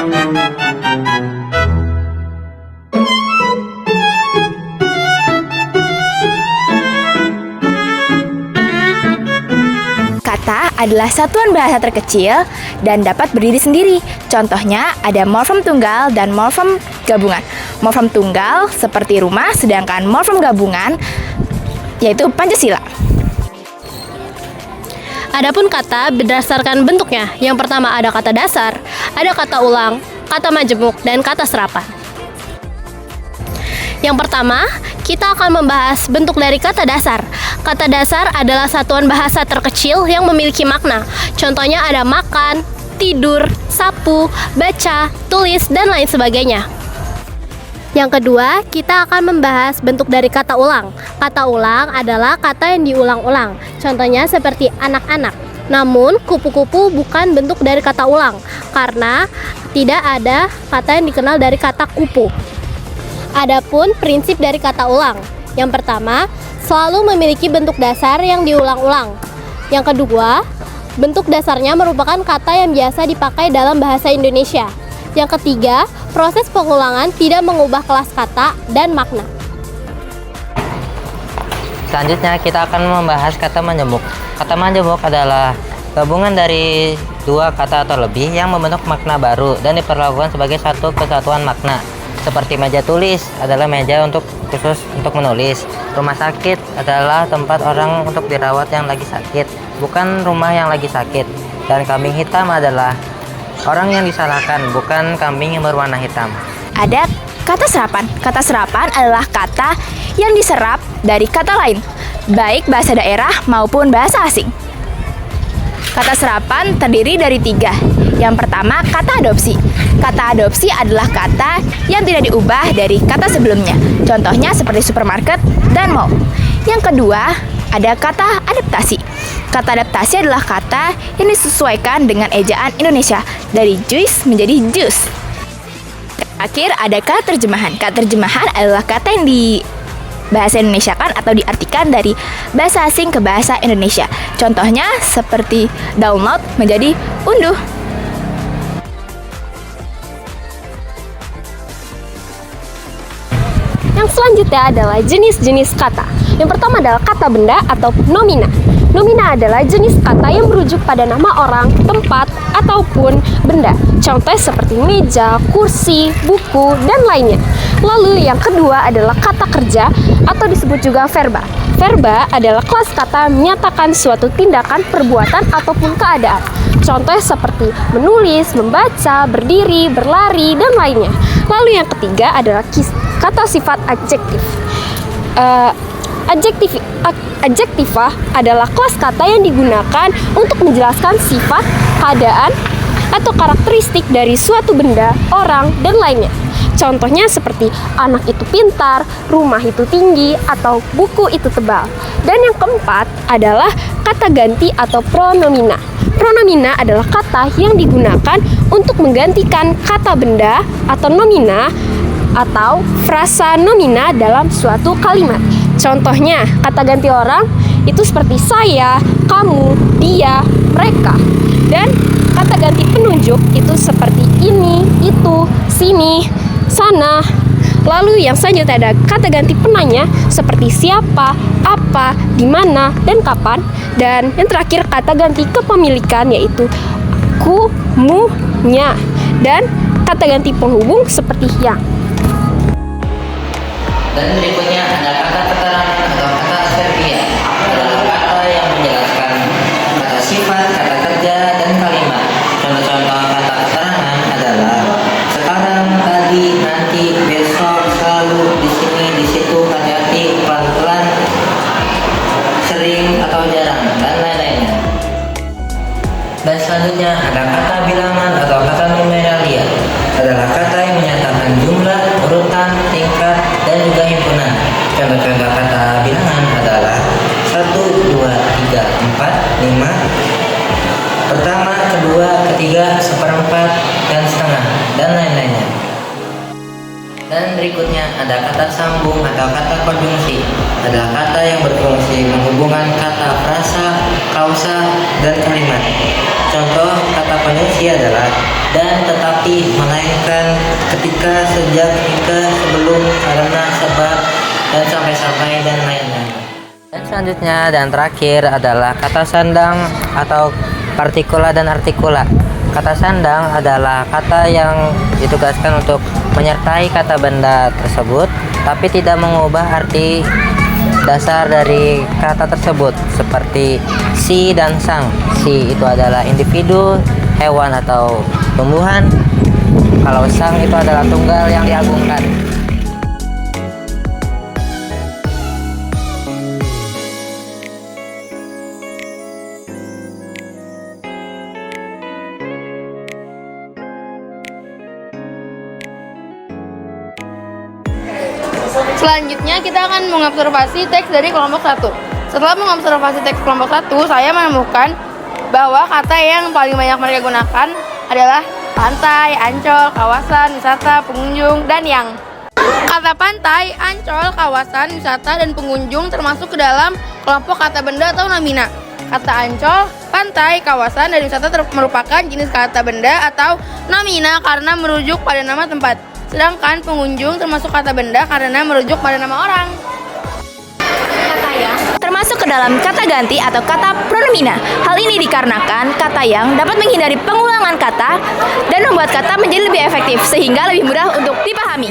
Kata adalah satuan bahasa terkecil dan dapat berdiri sendiri. Contohnya ada morfem tunggal dan morfem gabungan. Morfem tunggal seperti rumah, sedangkan morfem gabungan yaitu Pancasila. Adapun kata berdasarkan bentuknya. Yang pertama ada kata dasar, ada kata ulang, kata majemuk, dan kata serapan. Yang pertama, kita akan membahas bentuk dari kata dasar. Kata dasar adalah satuan bahasa terkecil yang memiliki makna. Contohnya ada makan, tidur, sapu, baca, tulis, dan lain sebagainya. Yang kedua, kita akan membahas bentuk dari kata ulang. Kata ulang adalah kata yang diulang-ulang. Contohnya seperti anak-anak. Namun, kupu-kupu bukan bentuk dari kata ulang, karena tidak ada kata yang dikenal dari kata kupu. Adapun prinsip dari kata ulang. Yang pertama, selalu memiliki bentuk dasar yang diulang-ulang. Yang kedua, bentuk dasarnya merupakan kata yang biasa dipakai dalam bahasa Indonesia. Yang ketiga, proses pengulangan tidak mengubah kelas kata dan makna. Selanjutnya kita akan membahas kata majemuk. Kata majemuk adalah gabungan dari dua kata atau lebih yang membentuk makna baru dan diperlakukan sebagai satu kesatuan makna. Seperti meja tulis adalah meja khusus untuk menulis. Rumah sakit adalah tempat orang untuk dirawat yang lagi sakit, bukan rumah yang lagi sakit. Dan kambing hitam adalah orang yang disalahkan, bukan kambing yang berwarna hitam. Ada kata serapan. Kata serapan adalah kata yang diserap dari kata lain, baik bahasa daerah maupun bahasa asing. Kata serapan terdiri dari 3. Yang pertama, kata adopsi. Kata adopsi adalah kata yang tidak diubah dari kata sebelumnya. Contohnya seperti supermarket dan mall. Yang kedua, ada kata adaptasi. Kata adaptasi adalah kata yang disesuaikan dengan ejaan Indonesia dari juice menjadi jus. Terakhir, ada kata terjemahan. Kata terjemahan adalah kata yang bahasa Indonesia kan atau diartikan dari bahasa asing ke bahasa Indonesia. Contohnya seperti download menjadi unduh. Yang selanjutnya adalah jenis-jenis kata. Yang pertama adalah kata benda atau nomina. Nomina adalah jenis kata yang merujuk pada nama orang, tempat, ataupun benda. Contoh seperti meja, kursi, buku, dan lainnya. Lalu yang kedua adalah kata kerja atau disebut juga verba. Verba adalah kelas kata menyatakan suatu tindakan, perbuatan, ataupun keadaan. Contoh seperti menulis, membaca, berdiri, berlari, dan lainnya. Lalu yang ketiga adalah kata sifat adjektif. Adjektiva adalah kelas kata yang digunakan untuk menjelaskan sifat, keadaan, atau karakteristik dari suatu benda, orang, dan lainnya. Contohnya seperti anak itu pintar, rumah itu tinggi, atau buku itu tebal. Dan yang keempat adalah kata ganti atau pronomina. Pronomina adalah kata yang digunakan untuk menggantikan kata benda atau nomina atau frasa nomina dalam suatu kalimat. Contohnya, kata ganti orang itu seperti saya, kamu, dia, mereka. Dan kata ganti penunjuk itu seperti ini, itu, sini, sana. Lalu yang selanjutnya ada kata ganti penanya seperti siapa, apa, di mana, dan kapan. Dan yang terakhir kata ganti kepemilikan yaitu ku, mu, nya. Dan kata ganti penghubung seperti yang. Dan berikutnya ada kata keterangan atau kata adverbial. Adalah kata yang menjelaskan kata sifat, kata kerja, dan kalimat. Contoh-contoh kata keterangan adalah sekarang, tadi, nanti, besok, selalu, di sini, di situ, hati-hati, pelan-pelan, sering atau jarang, dan lain-lainnya. Dan selanjutnya ada kata bilangan atau kata numeralia. Adalah kata yang menyatakan jumlah, urutan, tingkat, dan juga himpunan. Contoh-contoh kata bilangan adalah 1, 2, 3, 4, 5, pertama, kedua, ketiga, seperempat, dan setengah, dan lain-lainnya. Dan berikutnya ada kata sambung atau kata konjungsi. Adalah kata yang berfungsi menghubungkan kata frasa, kausa, dan kalimat. Contoh kata konjungsi adalah dan, tetapi, melainkan, ketika, sejak, hingga, sebelum, karena, sebab, dan sampai-sampai, dan lain-lain. Dan selanjutnya dan terakhir adalah kata sandang atau partikula dan artikula. Kata sandang adalah kata yang ditugaskan untuk menyertai kata benda tersebut, tapi tidak mengubah arti dasar dari kata tersebut, seperti si dan sang. Si itu adalah individu, hewan atau tumbuhan, kalau sang itu adalah tunggal yang diagungkan. Selanjutnya kita akan mengobservasi teks dari kelompok 1. Setelah mengobservasi teks kelompok 1, saya menemukan bahwa kata yang paling banyak mereka gunakan adalah pantai, ancol, kawasan, wisata, pengunjung, dan yang. Kata pantai, ancol, kawasan, wisata, dan pengunjung termasuk ke dalam kelompok kata benda atau nomina. Kata ancol, pantai, kawasan, dan wisata merupakan jenis kata benda atau nomina karena merujuk pada nama tempat. Sedangkan pengunjung termasuk kata benda karena merujuk pada nama orang. Kata yang termasuk ke dalam kata ganti atau kata pronomina. Hal ini dikarenakan kata yang dapat menghindari pengulangan kata dan membuat kata menjadi lebih efektif sehingga lebih mudah untuk dipahami.